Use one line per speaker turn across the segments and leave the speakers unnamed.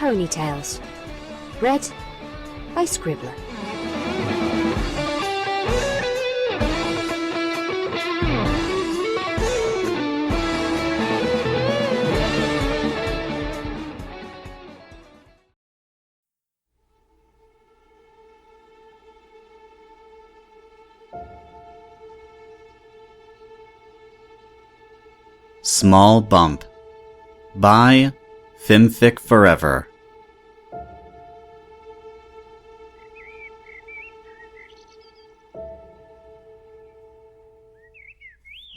Ponytails. Read by Scribbler.
Small Bump by Fimfic Forever.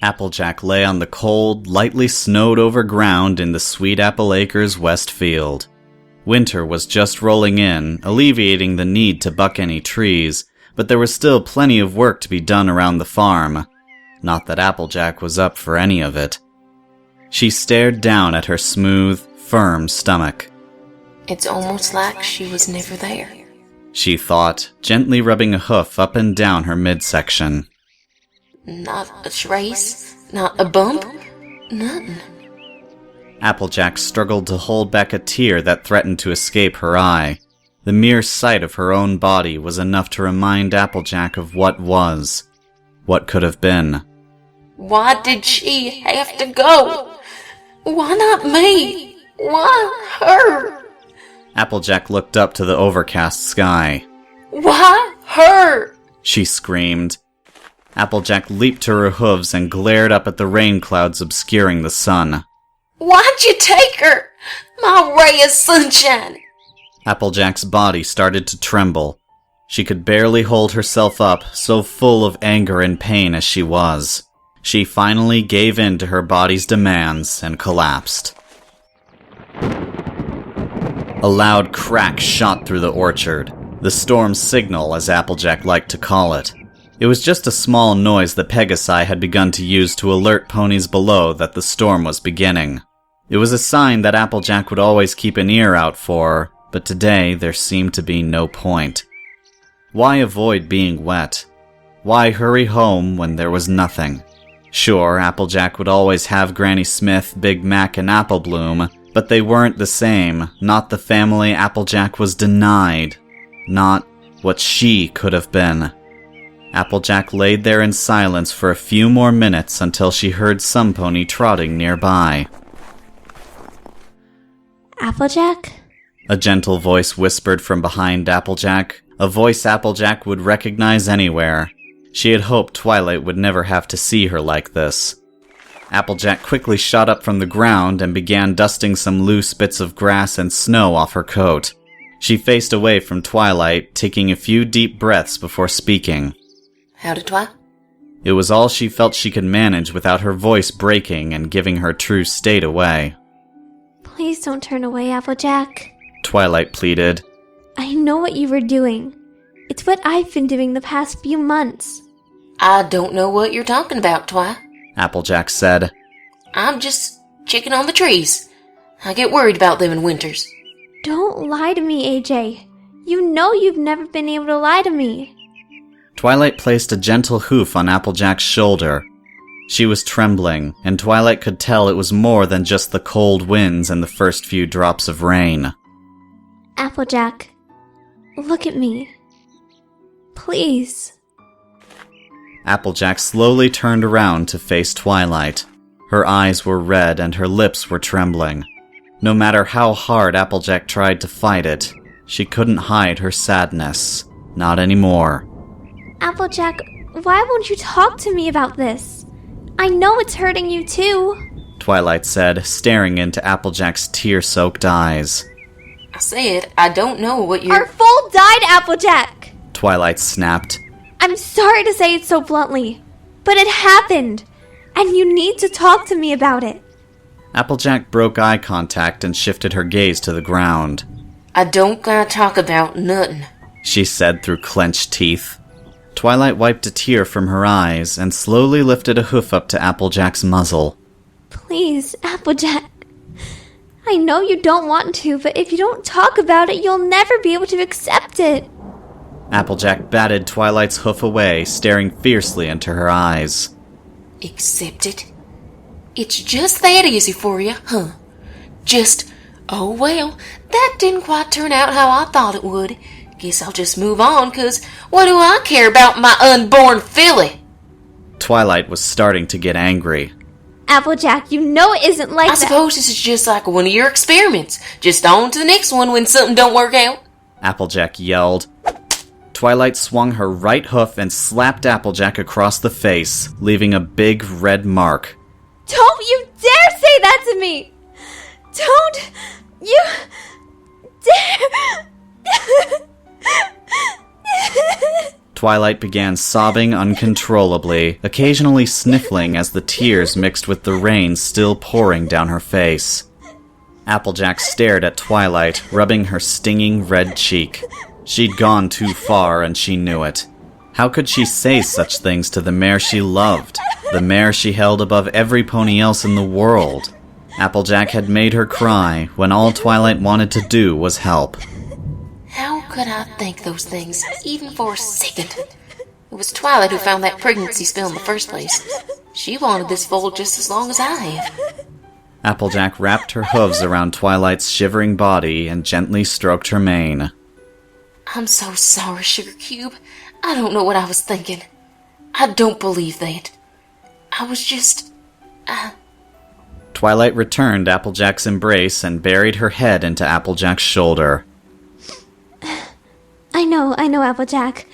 Applejack lay on the cold, lightly snowed-over ground in the Sweet Apple Acres West Field. Winter was just rolling in, alleviating the need to buck any trees, but there was still plenty of work to be done around the farm. Not that Applejack was up for any of it. She stared down at her smooth, firm stomach.
It's almost like she was never there,
she thought, gently rubbing a hoof up and down her midsection.
Not a trace, not a bump, nothing.
Applejack struggled to hold back a tear that threatened to escape her eye. The mere sight of her own body was enough to remind Applejack of what was, what could have been.
Why did she have to go? Why not me? Why her?
Applejack looked up to the overcast sky.
Why her?
She screamed. Applejack leaped to her hooves and glared up at the rain clouds obscuring the sun.
Why'd you take her? My ray of sunshine.
Applejack's body started to tremble. She could barely hold herself up, so full of anger and pain as she was. She finally gave in to her body's demands and collapsed. A loud crack shot through the orchard, the storm's signal, as Applejack liked to call it. It was just a small noise the Pegasi had begun to use to alert ponies below that the storm was beginning. It was a sign that Applejack would always keep an ear out for, but today there seemed to be no point. Why avoid being wet? Why hurry home when there was nothing? Sure, Applejack would always have Granny Smith, Big Mac, and Apple Bloom, but they weren't the same, not the family Applejack was denied, not what she could have been. Applejack laid there in silence for a few more minutes until she heard some pony trotting nearby.
Applejack?
A gentle voice whispered from behind Applejack, a voice Applejack would recognize anywhere. She had hoped Twilight would never have to see her like this. Applejack quickly shot up from the ground and began dusting some loose bits of grass and snow off her coat. She faced away from Twilight, taking a few deep breaths before speaking.
Howdy, Twi?
It was all she felt she could manage without her voice breaking and giving her true state away.
Please don't turn away, Applejack.
Twilight pleaded.
I know what you were doing. It's what I've been doing the past few months.
I don't know what you're talking about, Twi.
Applejack said.
I'm just checking on the trees. I get worried about them in winters.
Don't lie to me, AJ. You know you've never been able to lie to me.
Twilight placed a gentle hoof on Applejack's shoulder. She was trembling, and Twilight could tell it was more than just the cold winds and the first few drops of rain.
Applejack, look at me. Please.
Applejack slowly turned around to face Twilight. Her eyes were red and her lips were trembling. No matter how hard Applejack tried to fight it, she couldn't hide her sadness. Not anymore.
Applejack, why won't you talk to me about this? I know it's hurting you too.
Twilight said, staring into Applejack's tear-soaked eyes.
I said, I don't know what you're...
Our foal died, Applejack!
Twilight snapped.
I'm sorry to say it so bluntly, but it happened, and you need to talk to me about it.
Applejack broke eye contact and shifted her gaze to the ground.
I don't gotta talk about nothing,
she said through clenched teeth. Twilight wiped a tear from her eyes and slowly lifted a hoof up to Applejack's muzzle.
Please, Applejack. I know you don't want to, but if you don't talk about it, you'll never be able to accept it.
Applejack batted Twilight's hoof away, staring fiercely into her eyes.
Accept it? It's just that easy for you, huh? Just Oh well, that didn't quite turn out how I thought it would. Guess I'll just move on, 'cause what do I care about my unborn filly?
Twilight was starting to get angry.
Applejack, you know it isn't like
I suppose this is just like one of your experiments. Just on to the next one when something don't work out.
Applejack yelled. Twilight swung her right hoof and slapped Applejack across the face, leaving a big red mark.
Don't you dare say that to me! Don't you dare!
Twilight began sobbing uncontrollably, occasionally sniffling as the tears mixed with the rain still pouring down her face. Applejack stared at Twilight, rubbing her stinging red cheek. She'd gone too far, and she knew it. How could she say such things to the mare she loved, the mare she held above every pony else in the world? Applejack had made her cry when all Twilight wanted to do was help.
How could I think those things, even for a second? It was Twilight who found that pregnancy spell in the first place. She wanted this foal just as long as I have.
Applejack wrapped her hooves around Twilight's shivering body and gently stroked her mane.
I'm so sorry, Sugar Cube. I don't know what I was thinking. I don't believe that. I was just...
Twilight returned Applejack's embrace and buried her head into Applejack's shoulder.
I know, Applejack.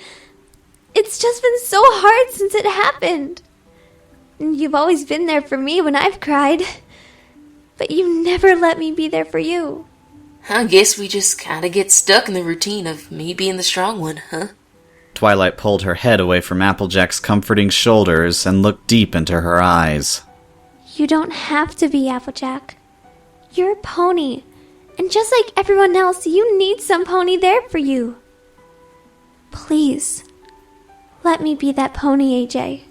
It's just been so hard since it happened. You've always been there for me when I've cried. But you never let me be there for you.
I guess we just kinda get stuck in the routine of me being the strong one, huh?
Twilight pulled her head away from Applejack's comforting shoulders and looked deep into her eyes.
You don't have to be, Applejack. You're a pony. And just like everyone else, you need some pony there for you. Please, let me be that pony, AJ.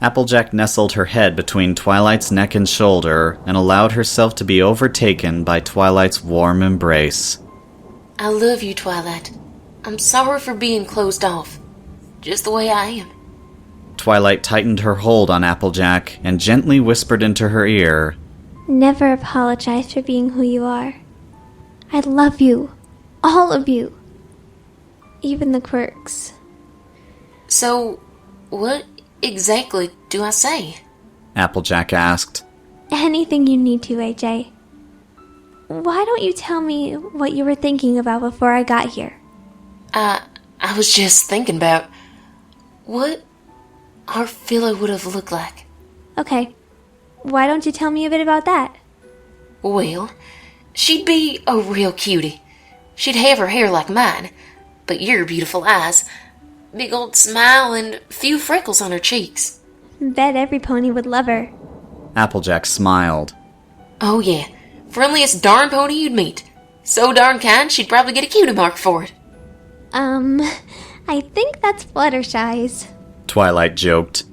Applejack nestled her head between Twilight's neck and shoulder and allowed herself to be overtaken by Twilight's warm embrace.
I love you, Twilight. I'm sorry for being closed off. Just the way I am.
Twilight tightened her hold on Applejack and gently whispered into her ear,
Never apologize for being who you are. I love you. All of you. Even the quirks.
So, what exactly do I say?
Applejack asked.
Anything you need to, AJ. Why don't you tell me what you were thinking about before I got here?
I was just thinking about what our filler would have looked like.
Okay. Why don't you tell me a bit about that?
Well, she'd be a real cutie. She'd have her hair like mine, but your beautiful eyes, big old smile, and few freckles on her cheeks.
Bet every pony would love her.
Applejack smiled.
Oh yeah, friendliest darn pony you'd meet. So darn kind, she'd probably get a cutie mark for it.
I think that's Fluttershy's.
Twilight joked.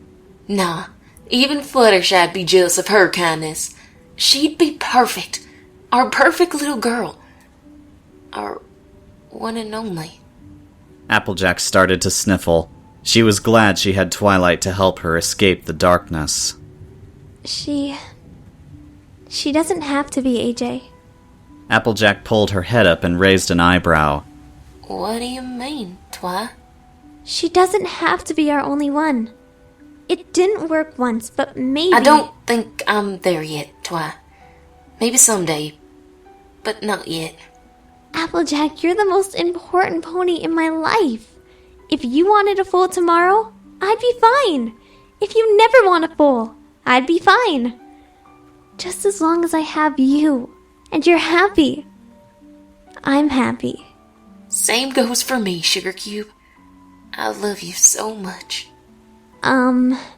Nah, even Fluttershy'd be jealous of her kindness. She'd be perfect. Our perfect little girl. Our one and only.
Applejack started to sniffle. She was glad she had Twilight to help her escape the darkness.
She doesn't have to be, AJ.
Applejack pulled her head up and raised an eyebrow.
What do you mean, Twi?
She doesn't have to be our only one. It didn't work once, but maybe...
I don't think I'm there yet, Twi. Maybe someday, but not yet.
Applejack, you're the most important pony in my life. If you wanted a foal tomorrow, I'd be fine. If you never want a foal, I'd be fine. Just as long as I have you, and you're happy. I'm happy.
Same goes for me, Sugar Cube. I love you so much.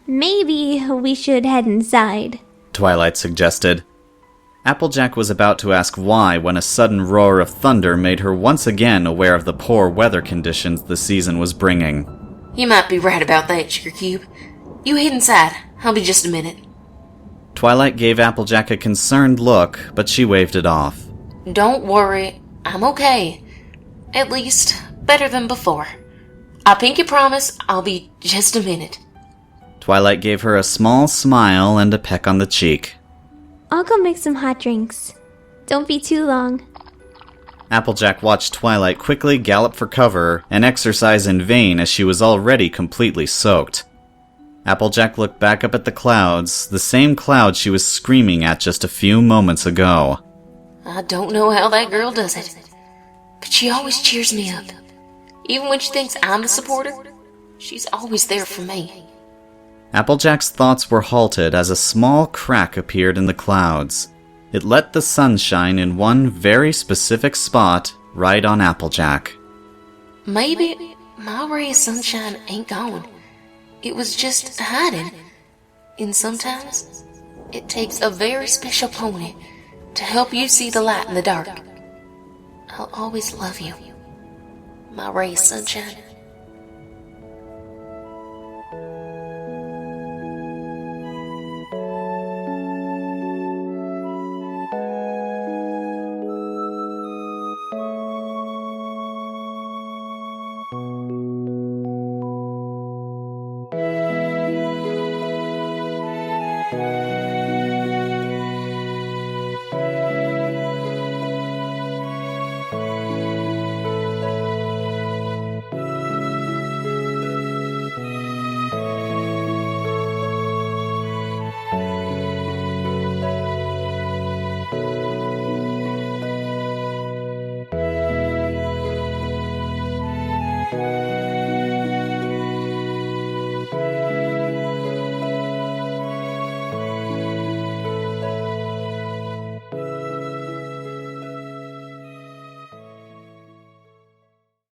Maybe we should head inside.
Twilight suggested. Applejack was about to ask why when a sudden roar of thunder made her once again aware of the poor weather conditions the season was bringing.
You might be right about that, Sugar Cube. You head inside. I'll be just a minute.
Twilight gave Applejack a concerned look, but she waved it off.
Don't worry. I'm okay. At least, better than before. I pinky promise I'll be just a minute.
Twilight gave her a small smile and a peck on the cheek.
I'll go make some hot drinks. Don't be too long.
Applejack watched Twilight quickly gallop for cover and exercise in vain as she was already completely soaked. Applejack looked back up at the clouds, the same clouds she was screaming at just a few moments ago.
I don't know how that girl does it, but she always cheers me up. Even when she thinks I'm the supporter, she's always there for me.
Applejack's thoughts were halted as a small crack appeared in the clouds. It let the sun shine in one very specific spot right on Applejack.
Maybe my ray of sunshine ain't gone. It was just hiding. And sometimes it takes a very special pony to help you see the light in the dark. I'll always love you, my ray of sunshine.